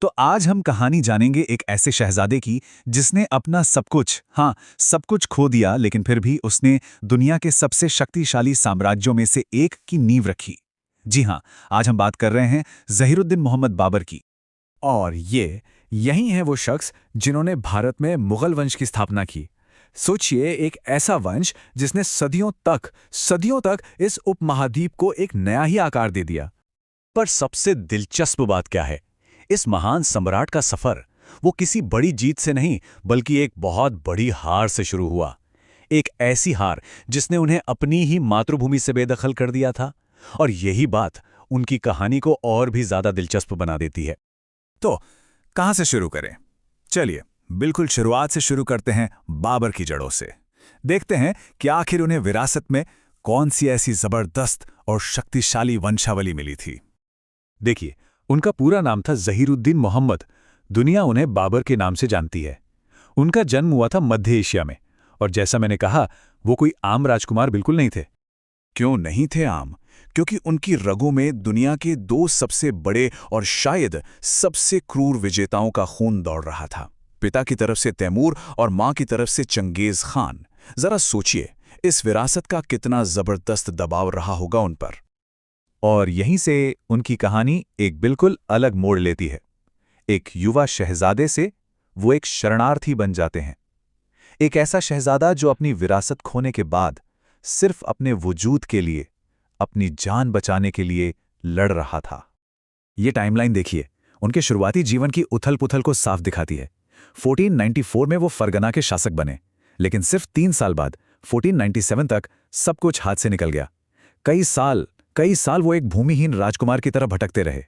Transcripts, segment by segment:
तो आज हम कहानी जानेंगे एक ऐसे शहजादे की जिसने अपना सब कुछ, हाँ, सब कुछ खो दिया, लेकिन फिर भी उसने दुनिया के सबसे शक्तिशाली साम्राज्यों में से एक की नींव रखी। जी हाँ, आज हम बात कर रहे हैं ज़हीरुद्दीन मोहम्मद बाबर की। और यही है वो शख्स जिन्होंने भारत में मुगल वंश की स्थापना की। सोचिए, एक ऐसा वंश जिसने सदियों तक इस उपमहाद्वीप को एक नया ही आकार दे दिया। पर सबसे दिलचस्प बात क्या है? इस महान सम्राट का सफर वो किसी बड़ी जीत से नहीं, बल्कि एक बहुत बड़ी हार से शुरू हुआ। एक ऐसी हार जिसने उन्हें अपनी ही मातृभूमि से बेदखल कर दिया था। और यही बात उनकी कहानी को और भी ज्यादा दिलचस्प बना देती है। तो कहाँ से शुरू करें? चलिए, बिल्कुल शुरुआत से शुरू करते हैं, बाबर की जड़ों से। देखते हैं कि आखिर उन्हें विरासत में कौन सी ऐसी जबरदस्त और शक्तिशाली वंशावली मिली थी। देखिए, उनका पूरा नाम था ज़हीरुद्दीन मोहम्मद। दुनिया उन्हें बाबर के नाम से जानती है। उनका जन्म हुआ था मध्य एशिया में, और जैसा मैंने कहा, वो कोई आम राजकुमार बिल्कुल नहीं थे। क्यों नहीं थे आम? क्योंकि उनकी रगों में दुनिया के दो सबसे बड़े और शायद सबसे क्रूर विजेताओं का खून दौड़ रहा था। पिता की तरफ से तैमूर और मां की तरफ से चंगेज खान। जरा सोचिए, इस विरासत का कितना जबरदस्त दबाव रहा होगा उन पर। और यहीं से उनकी कहानी एक बिल्कुल अलग मोड़ लेती है। एक युवा शहजादे से वो एक शरणार्थी बन जाते हैं। एक ऐसा शहजादा जो अपनी विरासत खोने के बाद सिर्फ अपने वजूद के लिए, अपनी जान बचाने के लिए लड़ रहा था। ये टाइमलाइन देखिए, उनके शुरुआती जीवन की उथल-पुथल को साफ दिखाती है। 1494 में वो फरगना के शासक बने, लेकिन सिर्फ 3 साल बाद 1497 तक सब कुछ हाथ से निकल गया। कई साल वो एक भूमिहीन राजकुमार की तरह भटकते रहे।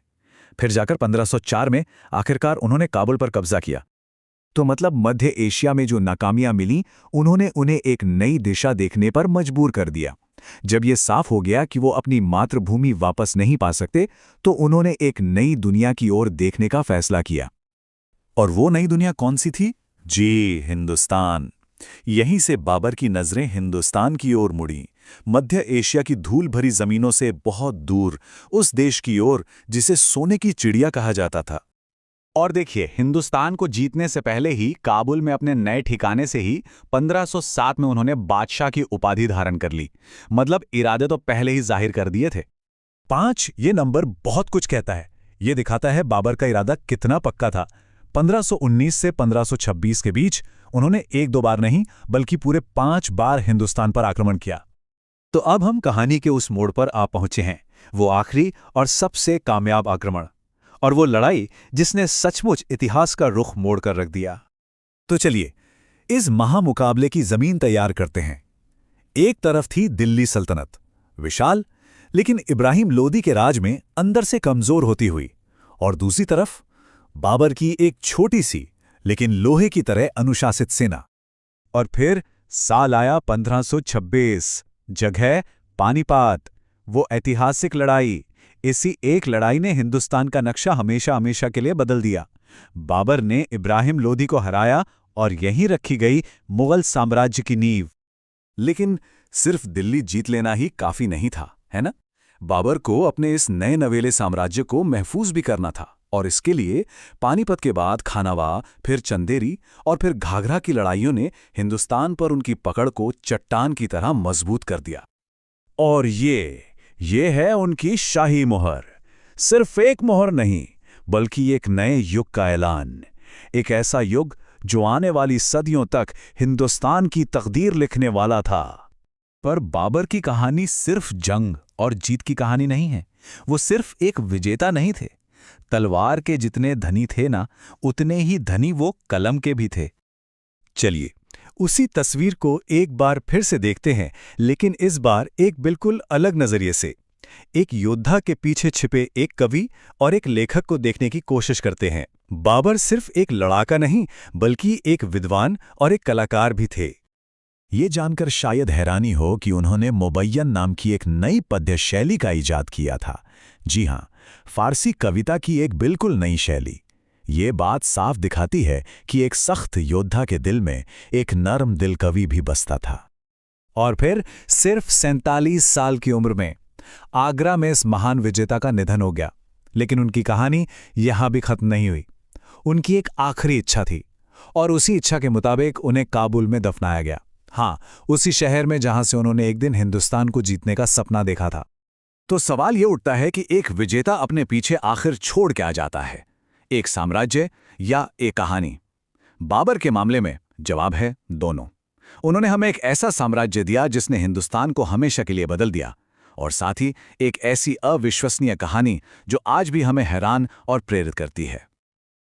फिर जाकर 1504 में आखिरकार उन्होंने काबुल पर कब्जा किया। तो मतलब मध्य एशिया में जो नाकामियां मिली, उन्होंने उन्हें एक नई दिशा देखने पर मजबूर कर दिया। जब ये साफ हो गया कि वो अपनी मातृभूमि वापस नहीं पा सकते, तो उन्होंने एक नई दुनिया की ओर देखने का फैसला किया। और वो नई दुनिया कौन सी थी? जी, हिंदुस्तान। यहीं से बाबर की नजरें हिंदुस्तान की ओर मुड़ीं, मध्य एशिया की धूल भरी जमीनों से बहुत दूर, उस देश की ओर जिसे सोने की चिड़िया कहा जाता था। और देखिए, हिंदुस्तान को जीतने से पहले ही काबुल में अपने नए ठिकाने से ही 1507 में उन्होंने बादशाह की उपाधि धारण कर ली। मतलब इरादे तो पहले ही जाहिर कर दिए थे। 5 ये नंबर बहुत कुछ कहता है। ये दिखाता है बाबर का इरादा कितना पक्का था। 1519 से 1526 के बीच उन्होंने 1-2 बार नहीं, बल्कि पूरे 5 बार हिंदुस्तान पर आक्रमण किया। तो अब हम कहानी के उस मोड़ पर आ पहुंचे हैं, वो आखिरी और सबसे कामयाब आक्रमण, और वो लड़ाई जिसने सचमुच इतिहास का रुख मोड़ कर रख दिया। तो चलिए, इस महामुकाबले की जमीन तैयार करते हैं। एक तरफ थी दिल्ली सल्तनत, विशाल लेकिन इब्राहिम लोदी के राज में अंदर से कमजोर होती हुई, और दूसरी तरफ बाबर की एक छोटी सी लेकिन लोहे की तरह अनुशासित सेना। और फिर साल आया 1526, जगह पानीपत, वो ऐतिहासिक लड़ाई। इसी एक लड़ाई ने हिंदुस्तान का नक्शा हमेशा हमेशा के लिए बदल दिया। बाबर ने इब्राहिम लोदी को हराया और यहीं रखी गई मुगल साम्राज्य की नींव। लेकिन सिर्फ दिल्ली जीत लेना ही काफी नहीं था, है ना? बाबर को अपने इस नए नवेले साम्राज्य को महफूज भी करना था, और इसके लिए पानीपत के बाद खानावा, फिर चंदेरी और फिर घाघरा की लड़ाइयों ने हिंदुस्तान पर उनकी पकड़ को चट्टान की तरह मजबूत कर दिया। और ये है उनकी शाही मोहर। सिर्फ एक मोहर नहीं, बल्कि एक नए युग का ऐलान। एक ऐसा युग जो आने वाली सदियों तक हिंदुस्तान की तकदीर लिखने वाला था। पर बाबर की कहानी सिर्फ जंग और जीत की कहानी नहीं है। वो सिर्फ एक विजेता नहीं थे। तलवार के जितने धनी थे ना, उतने ही धनी वो कलम के भी थे। चलिए, उसी तस्वीर को एक बार फिर से देखते हैं, लेकिन इस बार एक बिल्कुल अलग नजरिए से। एक योद्धा के पीछे छिपे एक कवि और एक लेखक को देखने की कोशिश करते हैं। बाबर सिर्फ एक लड़ाका नहीं, बल्कि एक विद्वान और एक कलाकार भी थे। ये जानकर शायद हैरानी हो कि उन्होंने मुबय्यन नाम की एक नई पद्य शैली का इजाद किया था। जी हां, फारसी कविता की एक बिल्कुल नई शैली। ये बात साफ दिखाती है कि एक सख्त योद्धा के दिल में एक नरम दिल कवि भी बसता था। और फिर सिर्फ 47 साल की उम्र में आगरा में इस महान विजेता का निधन हो गया। लेकिन उनकी कहानी यहां भी खत्म नहीं हुई। उनकी एक आखिरी इच्छा थी, और उसी इच्छा के मुताबिक उन्हें काबुल में दफनाया गया। हाँ, उसी शहर में जहां से उन्होंने एक दिन हिंदुस्तान को जीतने का सपना देखा था। तो सवाल ये उठता है कि एक विजेता अपने पीछे आखिर छोड़ क्या जाता है, एक साम्राज्य या एक कहानी? बाबर के मामले में जवाब है दोनों। उन्होंने हमें एक ऐसा साम्राज्य दिया जिसने हिंदुस्तान को हमेशा के लिए बदल दिया, और साथ ही एक ऐसी अविश्वसनीय कहानी जो आज भी हमें हैरान और प्रेरित करती है।